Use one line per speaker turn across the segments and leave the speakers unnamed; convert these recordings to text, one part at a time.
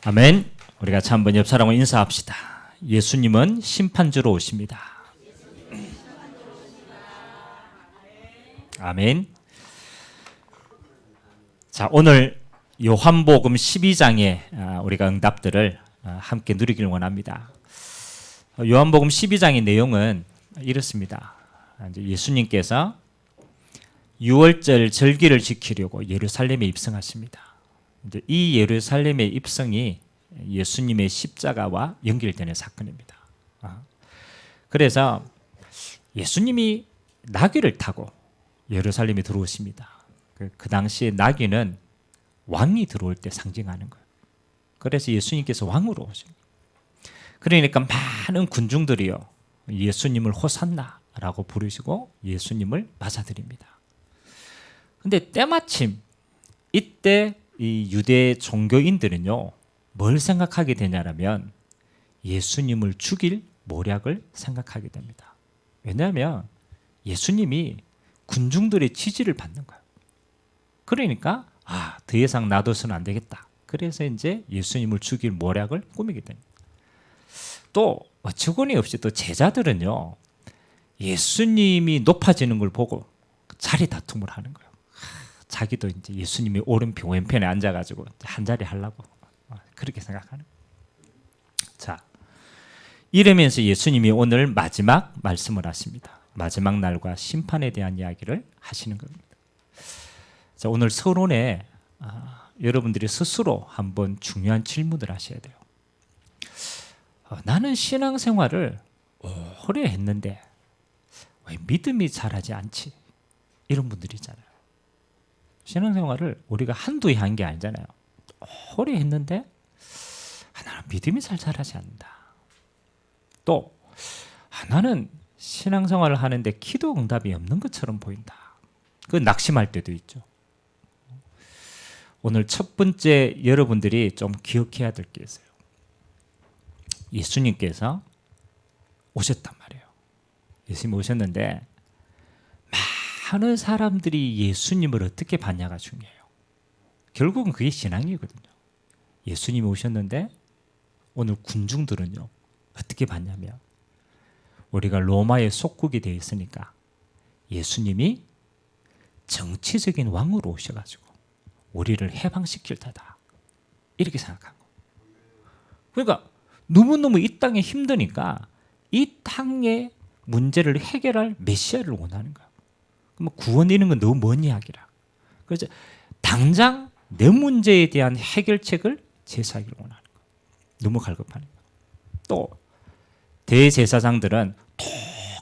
아멘. 우리가 같이 한번 옆 사람과 인사합시다. 예수님은 심판주로 오십니다. 아멘. 자, 오늘 요한복음 12장의 우리가 응답들을 함께 누리길 원합니다. 요한복음 12장의 내용은 이렇습니다. 이제 예수님께서 유월절 절기를 지키려고 예루살렘에 입성하십니다. 이제 이 예루살렘의 입성이 예수님의 십자가와 연결되는 사건입니다. 그래서 예수님이 나귀를 타고 예루살렘에 들어오십니다. 그 당시에 나귀는 왕이 들어올 때 상징하는 거예요. 그래서 예수님께서 왕으로 오십니다. 그러니까 많은 군중들이요, 예수님을 호산나라고 부르시고 예수님을 맞아들입니다. 근데 때마침 이때 이 유대 종교인들은요, 뭘 생각하게 되냐면 예수님을 죽일 모략을 생각하게 됩니다. 왜냐하면 예수님이 군중들의 지지를 받는 거예요. 그러니까 더 이상 놔둬서는 안 되겠다. 그래서 이제 예수님을 죽일 모략을 꾸미게 됩니다. 또 어처구니 없이 또 제자들은요, 예수님이 높아지는 걸 보고 자리 다툼을 하는 거예요. 자기도 이제 예수님이 오른편 왼편에 앉아가지고 한 자리 하려고 그렇게 생각하는 거예요. 자, 이러면서 예수님이 오늘 마지막 말씀을 하십니다. 마지막 날과 심판에 대한 이야기를 하시는 겁니다. 자, 오늘 서론에 여러분들이 스스로 한번 중요한 질문을 하셔야 돼요. 나는 신앙생활을 오래 했는데 왜 믿음이 자라지 않지? 이런 분들이 있잖아요. 신앙생활을 우리가 한두 해 한 게 아니잖아요. 오래 했는데 나는 믿음이 잘 자라지 않는다. 또 나는 신앙생활을 하는데 기도 응답이 없는 것처럼 보인다. 그 낙심할 때도 있죠. 오늘 첫 번째 여러분들이 좀 기억해야 될 게 있어요. 예수님께서 오셨단 말이에요. 예수님 오셨는데 많은 사람들이 예수님을 어떻게 봤냐가 중요해요. 결국은 그게 신앙이거든요. 예수님이 오셨는데 오늘 군중들은요, 어떻게 봤냐면 우리가 로마의 속국이 되어 있으니까 예수님이 정치적인 왕으로 오셔가지고 우리를 해방시킬 테다, 이렇게 생각한 거예요. 그러니까 너무너무 이 땅에 힘드니까 이 땅의 문제를 해결할 메시아를 원하는 거예요. 그럼 구원 이런 건 너무 먼 이야기라. 그래서 당장 내 문제에 대한 해결책을 제시하기를 원하는 거예요. 너무 갈급하니까. 또 대제사장들은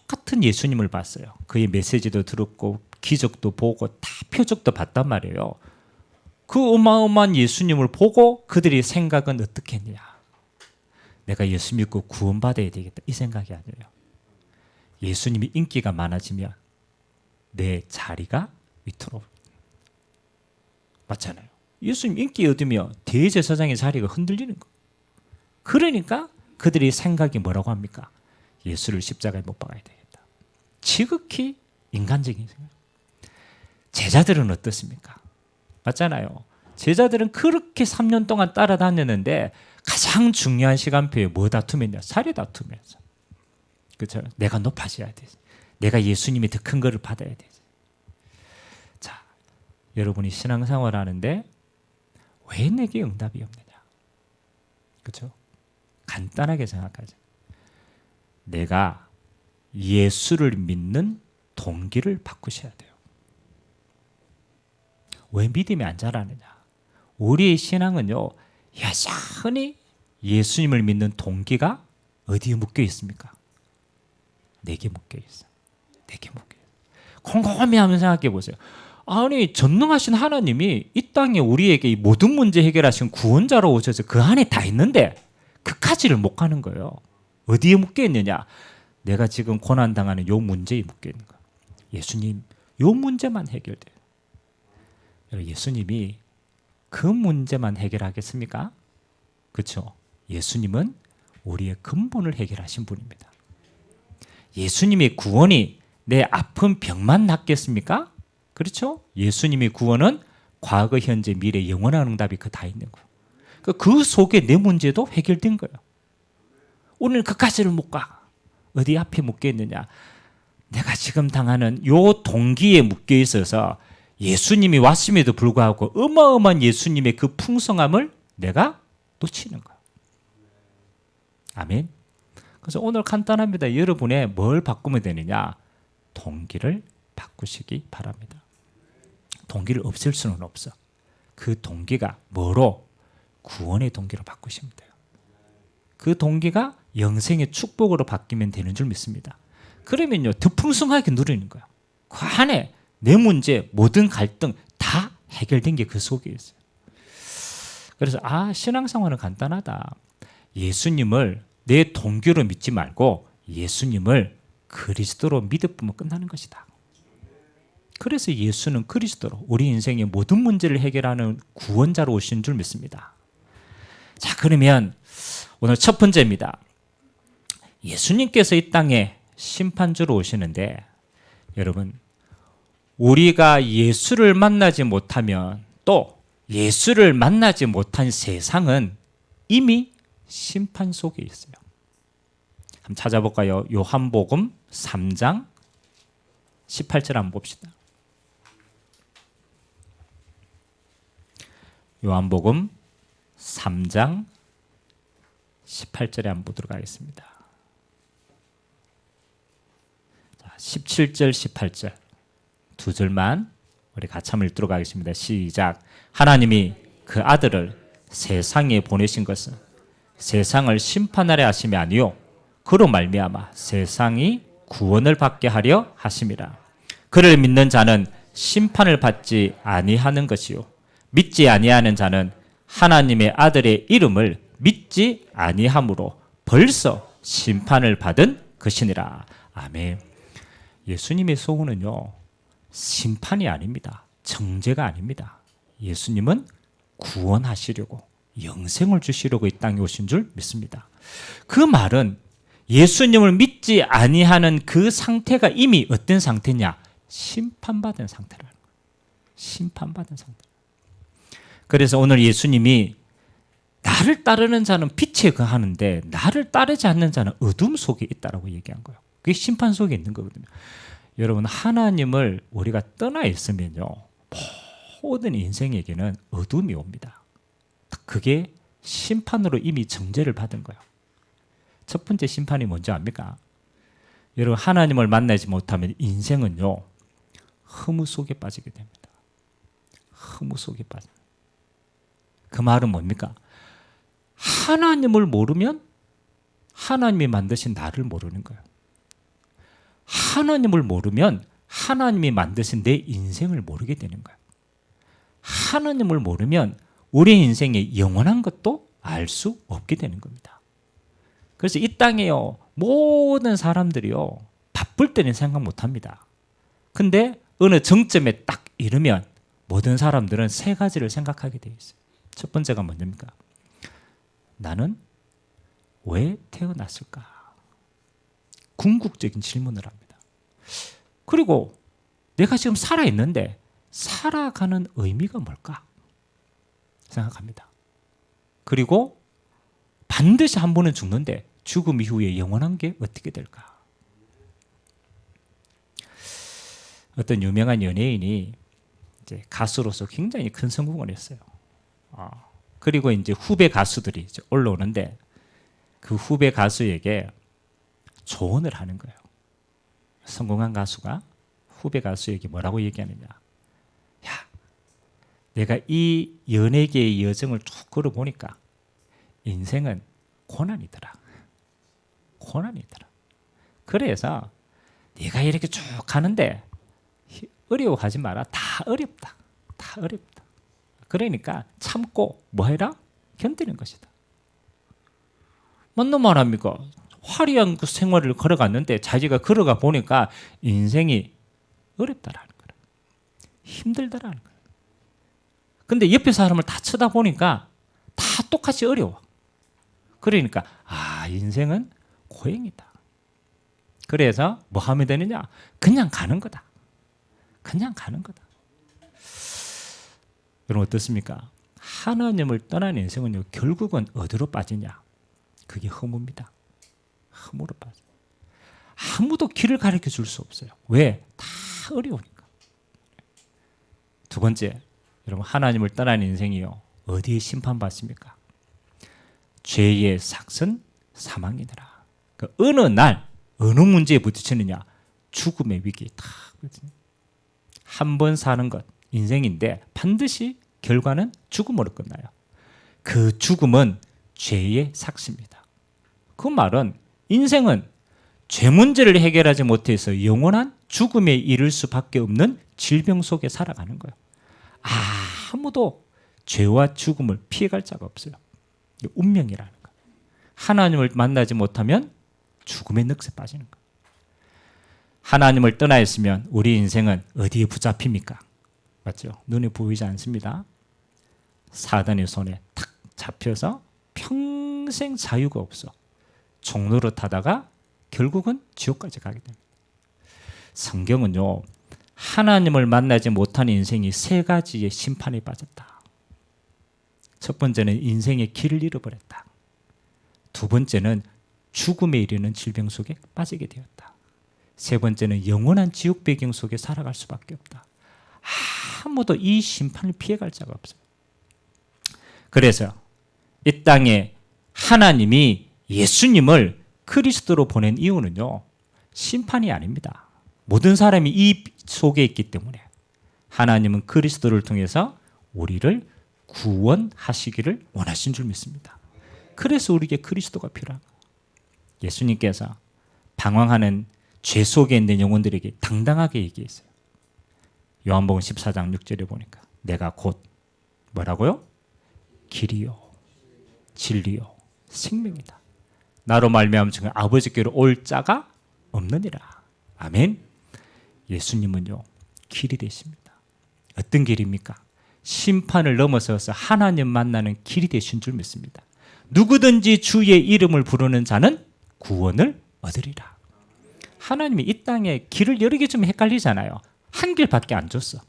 똑같은 예수님을 봤어요. 그의 메시지도 들었고 기적도 보고 다 표적도 봤단 말이에요. 그 어마어마한 예수님을 보고 그들의 생각은 어떻게 했느냐? 내가 예수 믿고 구원받아야 되겠다, 이 생각이 아니에요. 예수님이 인기가 많아지면 내 자리가 위태로워. 맞잖아요. 예수님 인기 얻으면 대제사장의 자리가 흔들리는 거예요. 그러니까 그들의 생각이 뭐라고 합니까? 예수를 십자가에 못 박아야 되겠다. 지극히 인간적인 생각. 제자들은 어떻습니까? 맞잖아요. 제자들은 그렇게 3년 동안 따라다녔는데 가장 중요한 시간표에 뭐 다투면요? 자리 다투면서. 그렇죠? 내가 높아져야 되지. 내가 예수님이 더 큰 거를 받아야 되지. 자, 여러분이 신앙생활 하는데 왜 내게 응답이 없느냐? 그렇죠? 간단하게 생각하죠. 내가 예수를 믿는 동기를 바꾸셔야 돼요. 왜 믿음이 안 자라느냐? 우리의 신앙은요, 여전히 예수님을 믿는 동기가 어디에 묶여 있습니까? 내게 묶여 있어. 내게 묶여 있어. 곰곰이 하면서 생각해 보세요. 아니, 전능하신 하나님이 이 땅에 우리에게 이 모든 문제 해결하신 구원자로 오셔서 그 안에 다 있는데 그까지를 못 가는 거예요. 어디에 묶여 있느냐? 내가 지금 고난당하는 요 문제에 묶여 있는 거예요. 예수님, 요 문제만 해결돼요. 예수님이 그 문제만 해결하겠습니까? 그렇죠? 예수님은 우리의 근본을 해결하신 분입니다. 예수님의 구원이 내 아픈 병만 낫겠습니까? 그렇죠? 예수님의 구원은 과거, 현재, 미래, 영원한 응답이 그 다 있는 거예요. 그 속에 내 문제도 해결된 거예요. 오늘 그까지를 못 가. 어디 앞에 묶여 있느냐? 내가 지금 당하는 요 동기에 묶여 있어서 예수님이 왔음에도 불구하고 어마어마한 예수님의 그 풍성함을 내가 놓치는 거예요. 아멘. 그래서 오늘 간단합니다. 여러분의 뭘 바꾸면 되느냐? 동기를 바꾸시기 바랍니다. 동기를 없앨 수는 없어. 그 동기가 뭐로? 구원의 동기로 바꾸시면 돼요. 그 동기가 영생의 축복으로 바뀌면 되는 줄 믿습니다. 그러면요, 더 풍성하게 누리는 거예요. 그 안에 내 문제, 모든 갈등 다 해결된 게 그 속에 있어요. 그래서 신앙생활은 간단하다. 예수님을 내 동기로 믿지 말고 예수님을 그리스도로 믿어보면 끝나는 것이다. 그래서 예수는 그리스도로 우리 인생의 모든 문제를 해결하는 구원자로 오신 줄 믿습니다. 자, 그러면 오늘 첫 번째입니다. 예수님께서 이 땅에 심판주로 오시는데, 여러분, 우리가 예수를 만나지 못하면, 또 예수를 만나지 못한 세상은 이미 심판 속에 있어요. 한번 찾아볼까요? 요한복음 3장 18절 한번 봅시다. 요한복음 3장 18절에 한번 보도록 하겠습니다. 17절, 18절 두 절만 우리 같이 한번 읽도록 하겠습니다. 시작. 하나님이 그 아들을 세상에 보내신 것은 세상을 심판하려 하심이 아니요 그로 말미암아 세상이 구원을 받게 하려 하심이라. 그를 믿는 자는 심판을 받지 아니하는 것이요 믿지 아니하는 자는 하나님의 아들의 이름을 믿지 아니함으로 벌써 심판을 받은 것이니라. 아멘. 예수님의 소원은요, 심판이 아닙니다. 정죄가 아닙니다. 예수님은 구원하시려고, 영생을 주시려고 이 땅에 오신 줄 믿습니다. 그 말은 예수님을 믿지 아니하는 그 상태가 이미 어떤 상태냐? 심판받은 상태라는 거예요. 심판받은 상태. 그래서 오늘 예수님이 나를 따르는 자는 빛에 거하는데 나를 따르지 않는 자는 어둠 속에 있다라고 얘기한 거예요. 그게 심판 속에 있는 거거든요. 여러분, 하나님을 우리가 떠나 있으면요, 모든 인생에게는 어둠이 옵니다. 그게 심판으로 이미 정죄를 받은 거예요. 첫 번째 심판이 뭔지 압니까? 여러분, 하나님을 만나지 못하면 인생은요, 허무 속에 빠지게 됩니다. 허무 속에 빠져. 그 말은 뭡니까? 하나님을 모르면 하나님이 만드신 나를 모르는 거예요. 하나님을 모르면 하나님이 만드신 내 인생을 모르게 되는 거예요. 하나님을 모르면 우리 인생의 영원한 것도 알 수 없게 되는 겁니다. 그래서 이 땅에요, 모든 사람들이요, 바쁠 때는 생각 못 합니다. 근데 어느 정점에 딱 이르면 모든 사람들은 세 가지를 생각하게 되어 있어요. 첫 번째가 뭐냐입니까? 나는 왜 태어났을까? 궁극적인 질문을 합니다. 그리고 내가 지금 살아있는데 살아가는 의미가 뭘까? 생각합니다. 그리고 반드시 한 번은 죽는데 죽음 이후에 영원한 게 어떻게 될까? 어떤 유명한 연예인이 이제 가수로서 굉장히 큰 성공을 했어요. 그리고 이제 후배 가수들이 이제 올라오는데 그 후배 가수에게 조언을 하는 거예요. 성공한 가수가 후배 가수에게 뭐라고 얘기하느냐? 야, 내가 이 연예계의 여정을 쭉 걸어보니까 인생은 고난이더라. 고난이더라. 그래서 네가 이렇게 쭉 가는데 어려워하지 마라. 다 어렵다. 다 어렵다. 그러니까 참고 뭐 해라? 견디는 것이다. 맞는 말 합니까? 화려한 그 생활을 걸어갔는데 자기가 걸어가 보니까 인생이 어렵다라는 거예요. 힘들다라는 거예요. 근데 옆에 사람을 다 쳐다보니까 다 똑같이 어려워. 그러니까 인생은 고행이다. 그래서 뭐 하면 되느냐? 그냥 가는 거다. 그냥 가는 거다. 여러분 어떻습니까? 하나님을 떠난 인생은요, 결국은 어디로 빠지냐? 그게 허무입니다. 허무로 빠져. 아무도 길을 가르쳐 줄 수 없어요. 왜? 다 어려우니까. 두 번째, 여러분, 하나님을 떠난 인생이요, 어디에 심판받습니까? 죄의 삭은 사망이더라. 그 어느 날, 어느 문제에 부딪히느냐? 죽음의 위기에 딱. 한 번 사는 것, 인생인데 반드시 결과는 죽음으로 끝나요. 그 죽음은 죄의 삭입니다. 그 말은 인생은 죄 문제를 해결하지 못해서 영원한 죽음에 이를 수밖에 없는 질병 속에 살아가는 거예요. 아무도 죄와 죽음을 피해갈 자가 없어요. 운명이라는 거예요. 하나님을 만나지 못하면 죽음의 늪에 빠지는 거예요. 하나님을 떠나 있으면 우리 인생은 어디에 붙잡힙니까? 맞죠? 눈에 보이지 않습니다. 사단의 손에 탁 잡혀서 평생 자유가 없어. 종로를 타다가 결국은 지옥까지 가게 됩니다. 성경은요, 하나님을 만나지 못한 인생이 세 가지의 심판에 빠졌다. 첫 번째는 인생의 길을 잃어버렸다. 두 번째는 죽음에 이르는 질병 속에 빠지게 되었다. 세 번째는 영원한 지옥 배경 속에 살아갈 수밖에 없다. 아무도 이 심판을 피해갈 자가 없어요. 그래서 이 땅에 하나님이 예수님을 그리스도로 보낸 이유는요, 심판이 아닙니다. 모든 사람이 이 속에 있기 때문에 하나님은 그리스도를 통해서 우리를 구원하시기를 원하신 줄 믿습니다. 그래서 우리에게 그리스도가 필요한 거예요. 예수님께서 방황하는 죄 속에 있는 영혼들에게 당당하게 얘기했어요. 요한복음 14장 6절에 보니까 내가 곧 뭐라고요? 길이요 진리요 생명이다. 나로 말미암아 아버지께로 올 자가 없느니라. 아멘. 예수님은요, 길이 되십니다. 어떤 길입니까? 심판을 넘어서서 하나님 만나는 길이 되신 줄 믿습니다. 누구든지 주의 이름을 부르는 자는 구원을 얻으리라. 하나님이 이 땅에 길을 여러 개 좀 헷갈리잖아요. 한 길밖에 안 줬어.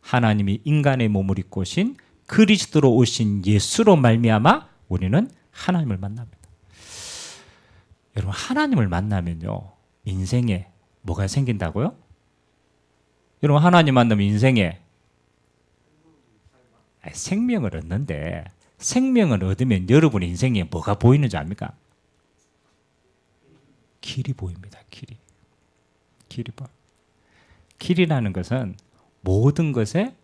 하나님이 인간의 몸을 입고 오신 그리스도로 오신 예수로 말미암아 우리는 하나님을 만납니다. 여러분, 하나님을 만나면요, 인생에 뭐가 생긴다고요? 여러분, 하나님 만나면 인생에 생명을 얻는데, 생명을 얻으면 여러분 인생에 뭐가 보이는 줄 압니까? 길이 보입니다. 길이 보여. 길이라는 것은 모든 것의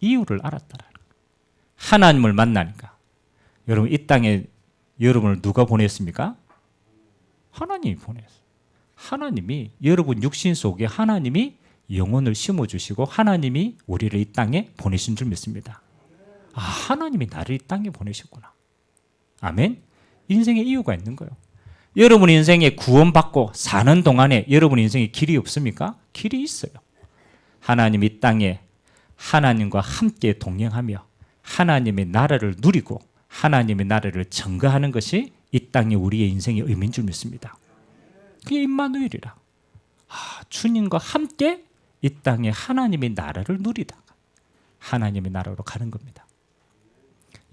이유를 알았다라는 거예요. 하나님을 만나니까. 여러분, 이 땅에 여러분을 누가 보냈습니까? 하나님이 보냈어요. 하나님이 여러분 육신 속에 하나님이 영혼을 심어주시고 하나님이 우리를 이 땅에 보내신 줄 믿습니다. 하나님이 나를 이 땅에 보내셨구나. 아멘. 인생에 이유가 있는 거예요. 여러분 인생에 구원받고 사는 동안에 여러분 인생에 길이 없습니까? 길이 있어요. 하나님 이 땅에 하나님과 함께 동행하며 하나님의 나라를 누리고 하나님의 나라를 증거하는 것이 이 땅에 우리의 인생의 의미인 줄 믿습니다. 그게 임마누엘이라. 주님과 함께 이 땅에 하나님의 나라를 누리다가 하나님의 나라로 가는 겁니다.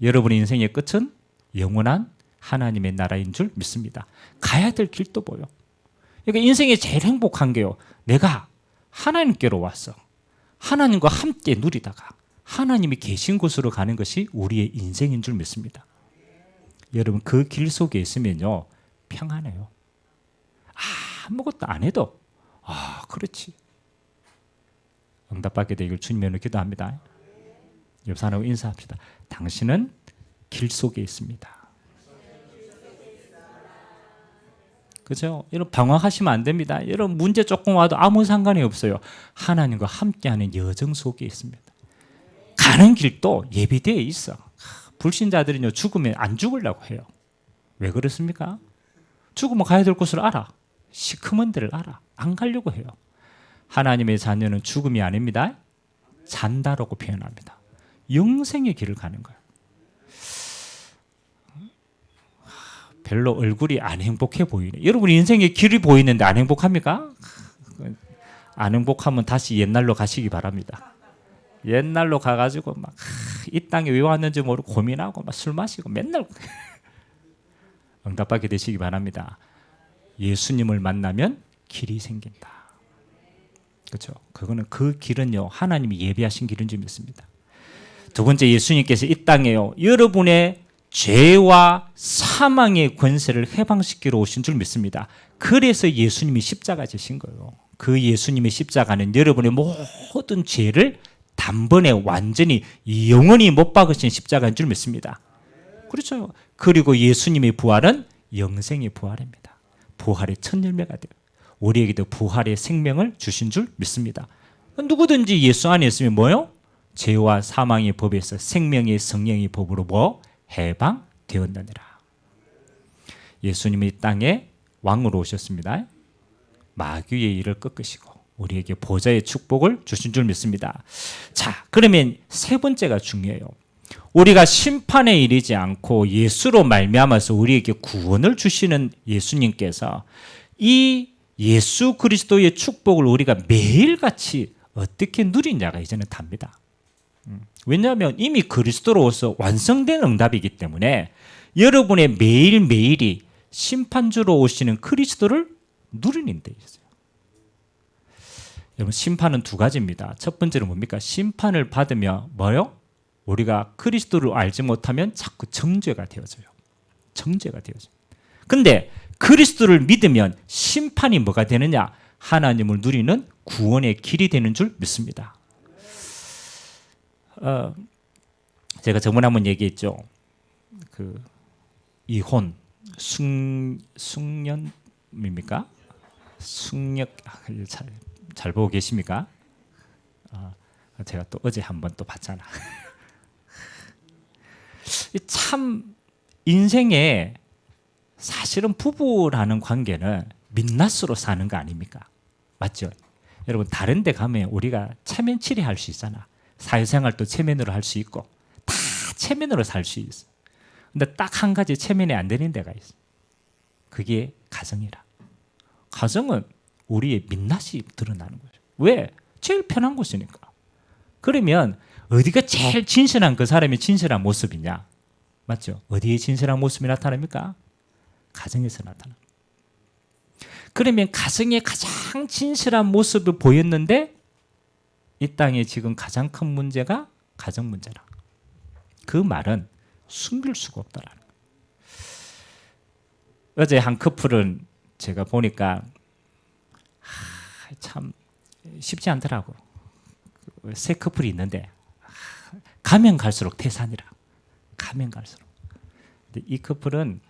여러분의 인생의 끝은 영원한 하나님의 나라인 줄 믿습니다. 가야 될 길도 보여. 그러니까 인생에 제일 행복한 게요, 내가 하나님께로 왔어. 하나님과 함께 누리다가 하나님이 계신 곳으로 가는 것이 우리의 인생인 줄 믿습니다. 여러분, 그 길 속에 있으면요, 평안해요. 아무것도 안 해도 그렇지. 응답받게 되기를 주님으로 기도합니다. 옆 사람하고 인사합시다. 당신은 길 속에 있습니다. 그죠? 여러분, 방황하시면 안 됩니다. 여러분, 문제 조금 와도 아무 상관이 없어요. 하나님과 함께하는 여정 속에 있습니다. 가는 길도 예비되어 있어. 불신자들은요, 죽으면 안 죽으려고 해요. 왜 그렇습니까? 죽으면 가야 될 곳을 알아. 시커먼 데를 알아. 안 가려고 해요. 하나님의 자녀는 죽음이 아닙니다. 잔다라고 표현합니다. 영생의 길을 가는 거예요. 별로 얼굴이 안 행복해 보이네. 여러분 인생의 길이 보이는데 안 행복합니까? 안 행복하면 다시 옛날로 가시기 바랍니다. 옛날로 가가지고 막 이 땅에 왜 왔는지 모르고 고민하고 막 술 마시고 맨날 응답받게 되시기 바랍니다. 예수님을 만나면 길이 생긴다. 그렇죠? 그거는 그 길은요 하나님이 예비하신 길인 줄 믿습니다. 두 번째, 예수님께서 이 땅에요 여러분의 죄와 사망의 권세를 해방시키러 오신 줄 믿습니다. 그래서 예수님이 십자가 지신 거예요. 그 예수님의 십자가는 여러분의 모든 죄를 단번에 완전히 영원히 못 박으신 십자가인 줄 믿습니다. 그렇죠. 그리고 예수님의 부활은 영생의 부활입니다. 부활의 첫 열매가 돼요. 우리에게도 부활의 생명을 주신 줄 믿습니다. 누구든지 예수 안에 있으면 뭐요? 죄와 사망의 법에서 생명의 성령의 법으로 뭐? 해방되었느니라. 예수님이 땅에 왕으로 오셨습니다. 마귀의 일을 꺾으시고 우리에게 보좌의 축복을 주신 줄 믿습니다. 자, 그러면 세 번째가 중요해요. 우리가 심판에 이르지 않고 예수로 말미암아서 우리에게 구원을 주시는 예수님께서 이 예수 그리스도의 축복을 우리가 매일같이 어떻게 누리냐가 이제는 답니다. 왜냐하면 이미 그리스도로서 완성된 응답이기 때문에 여러분의 매일매일이 심판주로 오시는 그리스도를 누리는 데 있어요. 여러분, 심판은 두 가지입니다. 첫 번째는 뭡니까? 심판을 받으며 뭐요? 우리가 그리스도를 알지 못하면 자꾸 정죄가 되어져요. 정죄가 되어져요. 근데 그리스도를 믿으면 심판이 뭐가 되느냐? 하나님을 누리는 구원의 길이 되는 줄 믿습니다. 제가 저번에 한번 얘기했죠. 그 이혼, 숙년입니까? 숙력 잘 보고 계십니까? 제가 또 어제 한번 또 봤잖아. 참 인생에 사실은 부부라는 관계는 민낯으로 사는 거 아닙니까? 맞죠? 여러분, 다른 데 가면 우리가 체면 치레할 수 있잖아. 사회생활도 체면으로 할 수 있고 다 체면으로 살 수 있어. 근데 딱 한 가지 체면이 안 되는 데가 있어. 그게 가정이라. 가정은 우리의 민낯이 드러나는 거죠. 왜? 제일 편한 곳이니까. 그러면 어디가 제일 진실한 그 사람의 진실한 모습이냐? 맞죠? 어디에 진실한 모습이 나타납니까? 가정에서 나타납니다. 그러면 가정의 가장 진실한 모습을 보였는데 이 땅에 지금 가장 큰 문제가 가정 문제라. 그 말은 숨길 수가 없다라는 거예요. 어제 한 커플은 제가 보니까 참 쉽지 않더라고. 세 커플이 있는데 가면 갈수록 태산이라. 가면 갈수록. 근데 이 커플은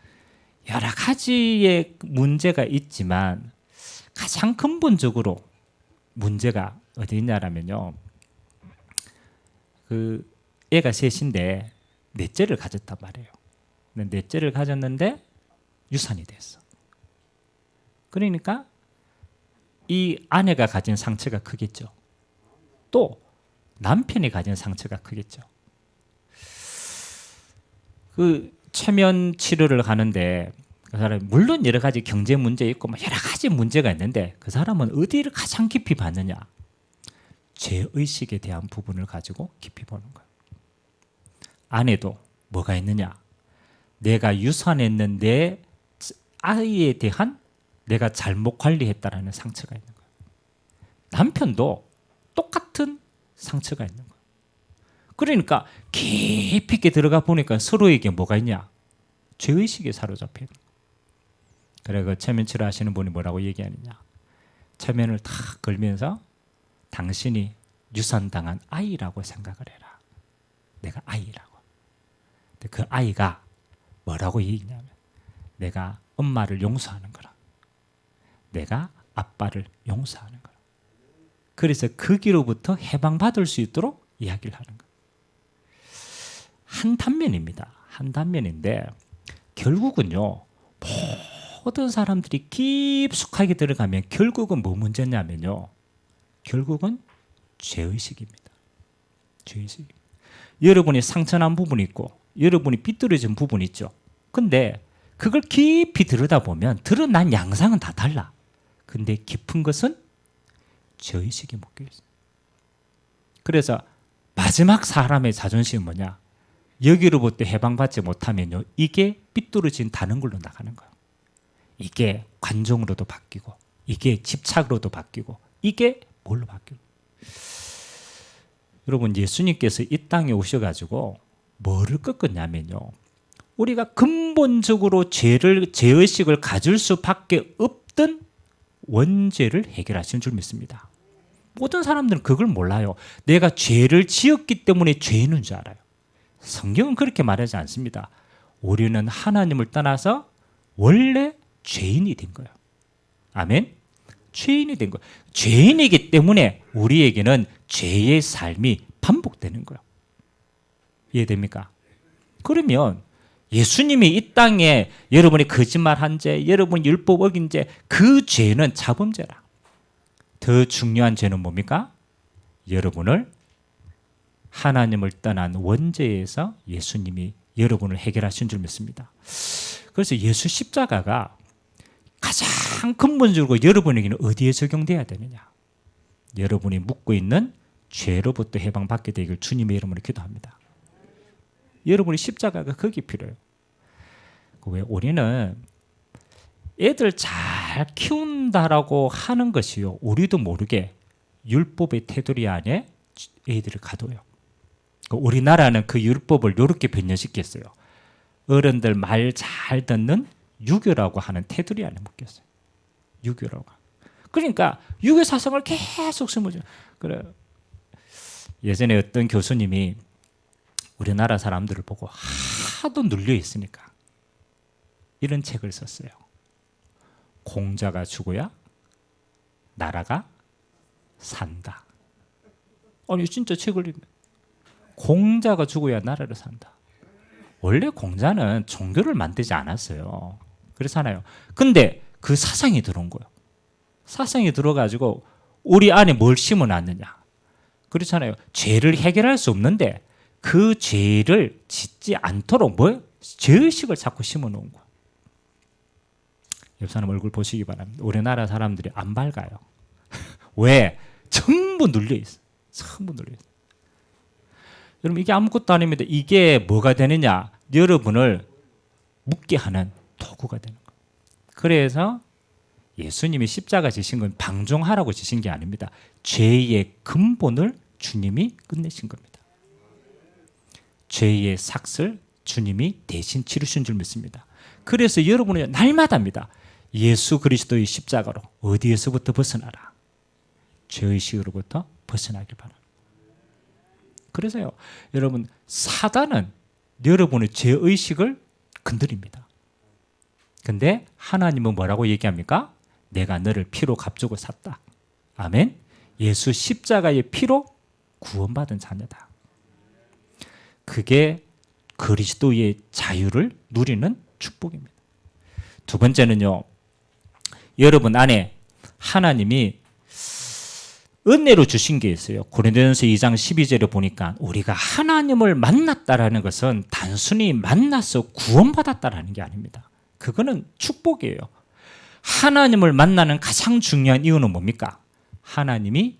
여러 가지의 문제가 있지만 가장 근본적으로 문제가 어디 있냐라면요. 그 애가 셋인데 넷째를 가졌단 말이에요. 근데 넷째를 가졌는데 유산이 됐어. 그러니까 이 아내가 가진 상처가 크겠죠. 또 남편이 가진 상처가 크겠죠. 그 최면 치료를 하는데 그 사람이 물론 여러 가지 경제 문제 있고 여러 가지 문제가 있는데 그 사람은 어디를 가장 깊이 봤느냐? 죄의식에 대한 부분을 가지고 깊이 보는 거예요. 아내도 뭐가 있느냐? 내가 유산했는 내 아이에 대한 내가 잘못 관리했다라는 상처가 있는 거예요. 남편도 똑같은 상처가 있는 거예요. 그러니까 깊이 있게 들어가 보니까 서로에게 뭐가 있냐? 죄의식에 사로잡혀 있는 거예요. 그래 그 체면 치료 하시는 분이 뭐라고 얘기하느냐? 체면을 탁 걸면서 당신이 유산당한 아이라고 생각을 해라. 내가 아이라고. 근데 그 아이가 뭐라고 얘기냐면 내가 엄마를 용서하는 거라. 내가 아빠를 용서하는 거라. 그래서 거기로부터 해방받을 수 있도록 이야기를 하는 거예요. 한 단면입니다. 한 단면인데 결국은요. 모든 사람들이 깊숙하게 들어가면 결국은 뭐 문제냐면요. 결국은 죄의식입니다. 죄의식. 여러분이 상처난 부분이 있고 여러분이 삐뚤어진 부분이 있죠. 근데 그걸 깊이 들여다보면 드러난 양상은 다 달라. 근데 깊은 것은 죄의식이 묶여 있어요. 그래서 마지막 사람의 자존심은 뭐냐? 여기로부터 해방받지 못하면요, 이게 삐뚤어진 다른 걸로 나가는 거예요. 이게 관종으로도 바뀌고, 이게 집착으로도 바뀌고, 이게 뭘로 바뀌고. 여러분, 예수님께서 이 땅에 오셔가지고 뭐를 꺾었냐면요, 우리가 근본적으로 죄의식을 가질 수밖에 없던 원죄를 해결하시는 줄 믿습니다. 모든 사람들은 그걸 몰라요. 내가 죄를 지었기 때문에 죄 있는 줄 알아요. 성경은 그렇게 말하지 않습니다. 우리는 하나님을 떠나서 원래 죄인이 된 거예요. 아멘? 죄인이 된 거예요. 죄인이기 때문에 우리에게는 죄의 삶이 반복되는 거예요. 이해됩니까? 그러면 예수님이 이 땅에 여러분이 거짓말한 죄, 여러분이 율법 어긴 죄, 그 죄는 자범죄라. 더 중요한 죄는 뭡니까? 여러분을 하나님을 떠난 원죄에서 예수님이 여러분을 해결하신 줄 믿습니다. 그래서 예수 십자가가 가장 근본적으로 여러분에게는 어디에 적용돼야 되느냐? 여러분이 묻고 있는 죄로부터 해방받게 되길 주님의 이름으로 기도합니다. 여러분이 십자가가 거기 필요해요. 왜 우리는 애들 잘 키운다라고 하는 것이요, 우리도 모르게 율법의 테두리 안에 애들을 가둬요. 우리나라는 그 율법을 이렇게 변형시켰어요. 어른들 말 잘 듣는 유교라고 하는 테두리 안에 묶였어요. 유교라고. 그러니까 유교 사상을 계속 심어줘요. 그래. 예전에 어떤 교수님이 우리나라 사람들을 보고 하도 눌려 있으니까 이런 책을 썼어요. 공자가 죽어야 나라가 산다. 아니 진짜 책을 읽는. 공자가 죽어야 나라를 산다. 원래 공자는 종교를 만들지 않았어요. 그렇잖아요. 근데 그 사상이 들어온 거예요. 사상이 들어가지고 우리 안에 뭘 심어놨느냐. 그렇잖아요. 죄를 해결할 수 없는데 그 죄를 짓지 않도록 죄의식을 자꾸 심어놓은 거예요. 옆 사람 얼굴 보시기 바랍니다. 우리나라 사람들이 안 밝아요. 왜? 전부 눌려있어요. 전부 눌려있어요. 여러분, 이게 아무것도 아닙니다. 이게 뭐가 되느냐? 여러분을 묻게 하는 도구가 되는 거예요. 그래서 예수님이 십자가 지신 건 방종하라고 지신 게 아닙니다. 죄의 근본을 주님이 끝내신 겁니다. 죄의 삭을 주님이 대신 치르신 줄 믿습니다. 그래서 여러분은 날마다입니다. 예수 그리스도의 십자가로 어디에서부터 벗어나라? 죄의식으로부터 벗어나길 바랍니다. 그래서요, 여러분, 사단은 여러분의 죄의식을 건드립니다. 근데 하나님은 뭐라고 얘기합니까? 내가 너를 피로 값주고 샀다. 아멘. 예수 십자가의 피로 구원받은 자녀다. 그게 그리스도의 자유를 누리는 축복입니다. 두 번째는요, 여러분 안에 하나님이 은혜로 주신 게 있어요. 고린도전서 2장 12절에 보니까 우리가 하나님을 만났다라는 것은 단순히 만나서 구원받았다라는 게 아닙니다. 그거는 축복이에요. 하나님을 만나는 가장 중요한 이유는 뭡니까? 하나님이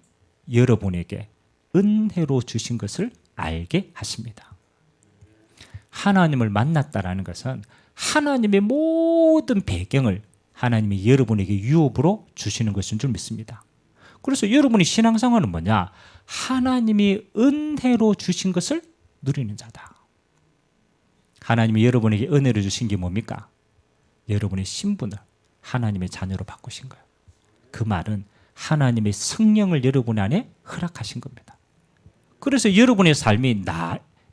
여러분에게 은혜로 주신 것을 알게 하십니다. 하나님을 만났다라는 것은 하나님의 모든 배경을 하나님이 여러분에게 유업으로 주시는 것인 줄 믿습니다. 그래서 여러분이 신앙생활은 뭐냐? 하나님이 은혜로 주신 것을 누리는 자다. 하나님이 여러분에게 은혜로 주신 게 뭡니까? 여러분의 신분을 하나님의 자녀로 바꾸신 거예요. 그 말은 하나님의 성령을 여러분 안에 허락하신 겁니다. 그래서 여러분의 삶이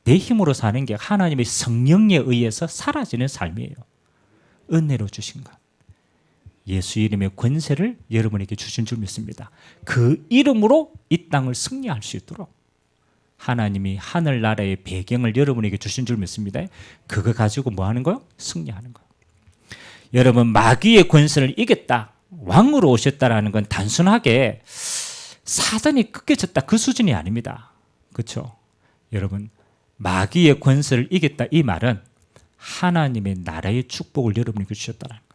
내 힘으로 사는 게 하나님의 성령에 의해서 사라지는 삶이에요. 은혜로 주신 것. 예수 이름의 권세를 여러분에게 주신 줄 믿습니다. 그 이름으로 이 땅을 승리할 수 있도록 하나님이 하늘나라의 배경을 여러분에게 주신 줄 믿습니다. 그거 가지고 뭐 하는 거요? 승리하는 거예요. 여러분, 마귀의 권세를 이겼다, 왕으로 오셨다라는 건 단순하게 사단이 꺾여졌다 그 수준이 아닙니다. 그렇죠? 여러분, 마귀의 권세를 이겼다 이 말은 하나님의 나라의 축복을 여러분에게 주셨다는 거예요.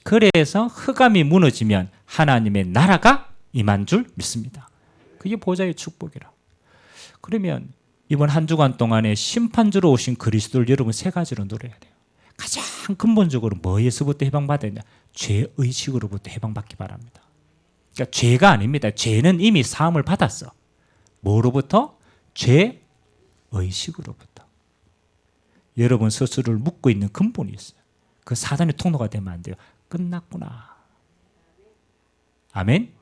그래서 흑암이 무너지면 하나님의 나라가 임한 줄 믿습니다. 그게 보좌의 축복이라. 그러면 이번 한 주간 동안에 심판주로 오신 그리스도를 여러분 세 가지로 누려야 돼요. 가장 근본적으로 뭐에서부터 해방받아야 되냐? 죄의식으로부터 해방받기 바랍니다. 그러니까 죄가 아닙니다. 죄는 이미 사함을 받았어. 뭐로부터? 죄의식으로부터. 여러분 스스로를 묶고 있는 근본이 있어요. 그 사단의 통로가 되면 안 돼요. 끝났구나. 아멘?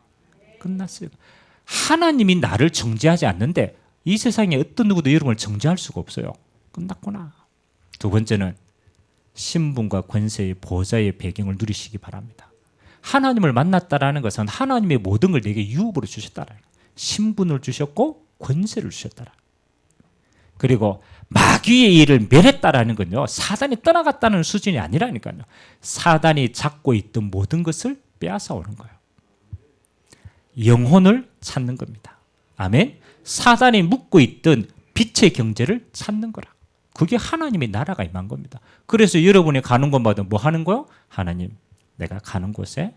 끝났어요. 하나님이 나를 정죄하지 않는데 이 세상에 어떤 누구도 여러분을 정죄할 수가 없어요. 끝났구나. 두 번째는 신분과 권세의 보좌의 배경을 누리시기 바랍니다. 하나님을 만났다라는 것은 하나님의 모든 걸 내게 유업으로 주셨다라는 거예요. 신분을 주셨고 권세를 주셨다라. 그리고 마귀의 일을 멸했다라는 건요, 사단이 떠나갔다는 수준이 아니라니까요. 사단이 잡고 있던 모든 것을 빼앗아 오는 거예요. 영혼을 찾는 겁니다. 아멘. 사단이 묶고 있던 빛의 경제를 찾는 거라. 그게 하나님의 나라가 임한 겁니다. 그래서 여러분이 가는 곳마다 뭐 하는 거요? 하나님, 내가 가는 곳에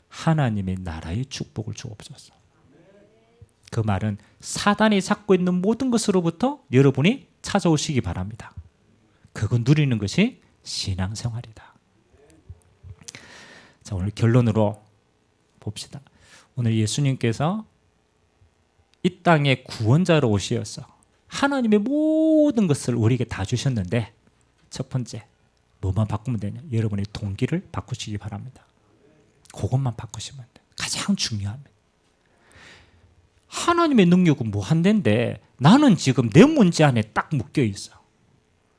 하나님의 나라의 축복을 주옵소서. 그 말은 사단이 잡고 있는 모든 것으로부터 여러분이 찾아오시기 바랍니다. 그거 누리는 것이 신앙생활이다. 자, 오늘 결론으로 봅시다. 오늘 예수님께서 이 땅에 구원자로 오시어서 하나님의 모든 것을 우리에게 다 주셨는데 첫 번째, 뭐만 바꾸면 되냐? 여러분의 동기를 바꾸시기 바랍니다. 그것만 바꾸시면 돼요. 가장 중요합니다. 하나님의 능력은 무한대인데 나는 지금 내 문제 안에 딱 묶여 있어.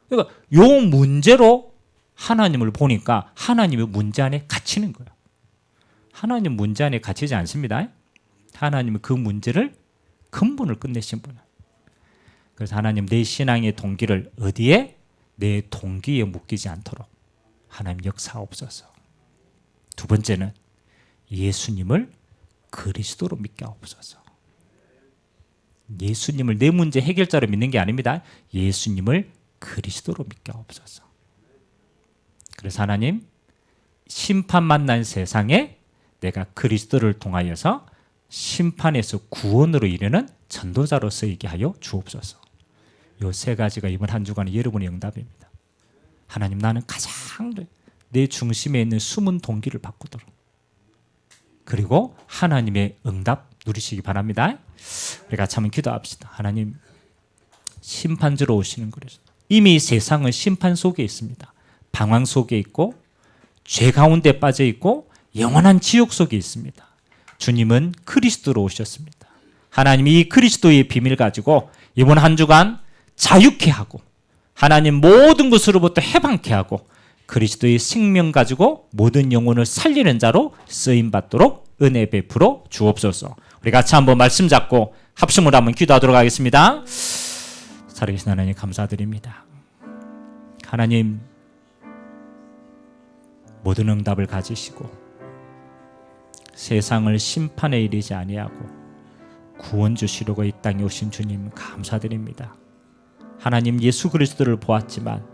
그러니까 요 문제로 하나님을 보니까 하나님의 문제 안에 갇히는 거예요. 하나님 문제 안에 갇히지 않습니다. 하나님은 그 문제를 근본을 끝내신 분이에요. 그래서 하나님 내 신앙의 동기를 어디에? 내 동기에 묶이지 않도록 하나님 역사하옵소서. 두 번째는 예수님을 그리스도로 믿게 하옵소서. 예수님을 내 문제 해결자로 믿는 게 아닙니다. 예수님을 그리스도로 믿게 하옵소서. 그래서 하나님, 심판 만난 세상에 내가 그리스도를 통하여서 심판에서 구원으로 이르는 전도자로 쓰이게 하여 주옵소서. 이 세 가지가 이번 한 주간의 여러분의 응답입니다. 하나님, 나는 가장 내 중심에 있는 숨은 동기를 바꾸도록, 그리고 하나님의 응답 누리시기 바랍니다. 우리 같이 한번 기도합시다. 하나님, 심판주로 오시는 그리스도, 이미 세상은 심판 속에 있습니다. 방황 속에 있고 죄 가운데 빠져 있고 영원한 지옥 속에 있습니다. 주님은 그리스도로 오셨습니다. 하나님, 이 그리스도의 비밀 가지고 이번 한 주간 자유케 하고 하나님 모든 것으로부터 해방케 하고 그리스도의 생명 가지고 모든 영혼을 살리는 자로 쓰임받도록 은혜 베풀어 주옵소서. 우리 같이 한번 말씀 잡고 합심으로 한번 기도하도록 하겠습니다. 살아계신 하나님 감사드립니다. 하나님, 모든 응답을 가지시고 세상을 심판에 이르지 아니하고 구원 주시려고 이 땅에 오신 주님 감사드립니다. 하나님, 예수 그리스도를 보았지만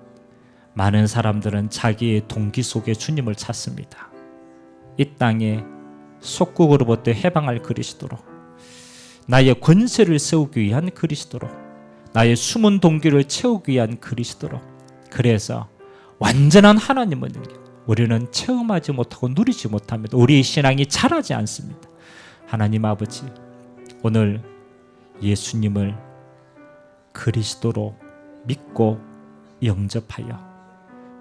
많은 사람들은 자기의 동기 속에 주님을 찾습니다. 이 땅에 속국으로부터 해방할 그리스도로, 나의 권세를 세우기 위한 그리스도로, 나의 숨은 동기를 채우기 위한 그리스도로, 그래서 완전한 하나님의 능력 우리는 체험하지 못하고 누리지 못합니다. 우리의 신앙이 자라지 않습니다. 하나님 아버지, 오늘 예수님을 그리스도로 믿고 영접하여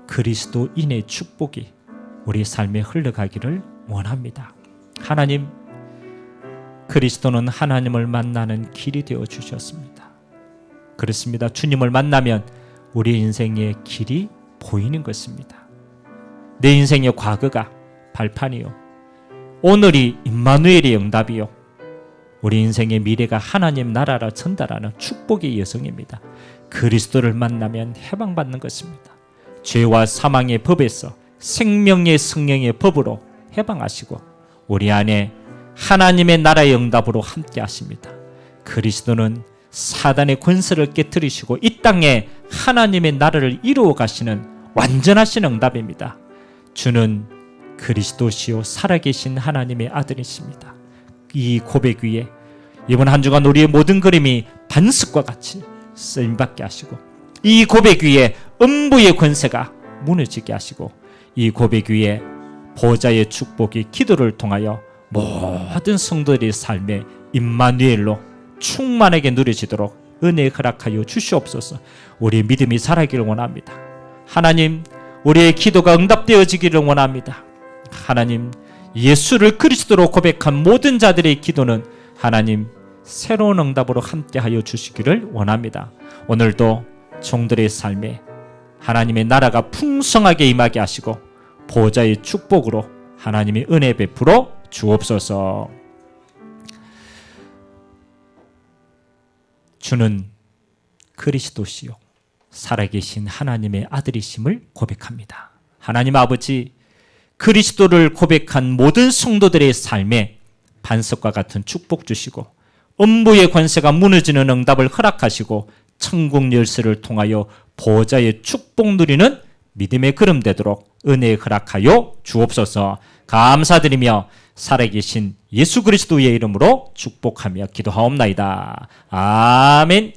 그리스도인의 축복이 우리 삶에 흘러가기를 원합니다. 하나님, 그리스도는 하나님을 만나는 길이 되어 주셨습니다. 그렇습니다. 주님을 만나면 우리 인생의 길이 보이는 것입니다. 내 인생의 과거가 발판이요, 오늘이 임마누엘의 응답이요, 우리 인생의 미래가 하나님 나라라 전달하는 축복의 여성입니다. 그리스도를 만나면 해방받는 것입니다. 죄와 사망의 법에서 생명의 성령의 법으로 해방하시고 우리 안에 하나님의 나라의 응답으로 함께 하십니다. 그리스도는 사단의 권세를 깨뜨리시고 이 땅에 하나님의 나라를 이루어 가시는 완전하신 응답입니다. 주는 그리스도시요 살아계신 하나님의 아들이십니다. 이 고백 위에 이번 한 주간 우리의 모든 그림이 반석과 같이 쓰임받게 하시고 이 고백 위에 음부의 권세가 무너지게 하시고 이 고백 위에 보좌의 축복이 기도를 통하여 모든 성도들의 삶에 임마누엘로 충만하게 누려지도록 은혜 허락하여 주시옵소서. 우리의 믿음이 자라기를 원합니다. 하나님, 우리의 기도가 응답되어지기를 원합니다. 하나님, 예수를 그리스도로 고백한 모든 자들의 기도는 하나님 새로운 응답으로 함께하여 주시기를 원합니다. 오늘도 종들의 삶에 하나님의 나라가 풍성하게 임하게 하시고 보좌의 축복으로 하나님의 은혜 베풀어 주옵소서. 주는 그리스도시요 살아계신 하나님의 아들이심을 고백합니다. 하나님 아버지, 그리스도를 고백한 모든 성도들의 삶에 반석과 같은 축복 주시고 음부의 권세가 무너지는 응답을 허락하시고 천국 열쇠를 통하여 보좌의 축복 누리는 믿음의 걸음 되도록 은혜 허락하여 주옵소서. 감사드리며 살아계신 예수 그리스도의 이름으로 축복하며 기도하옵나이다. 아멘.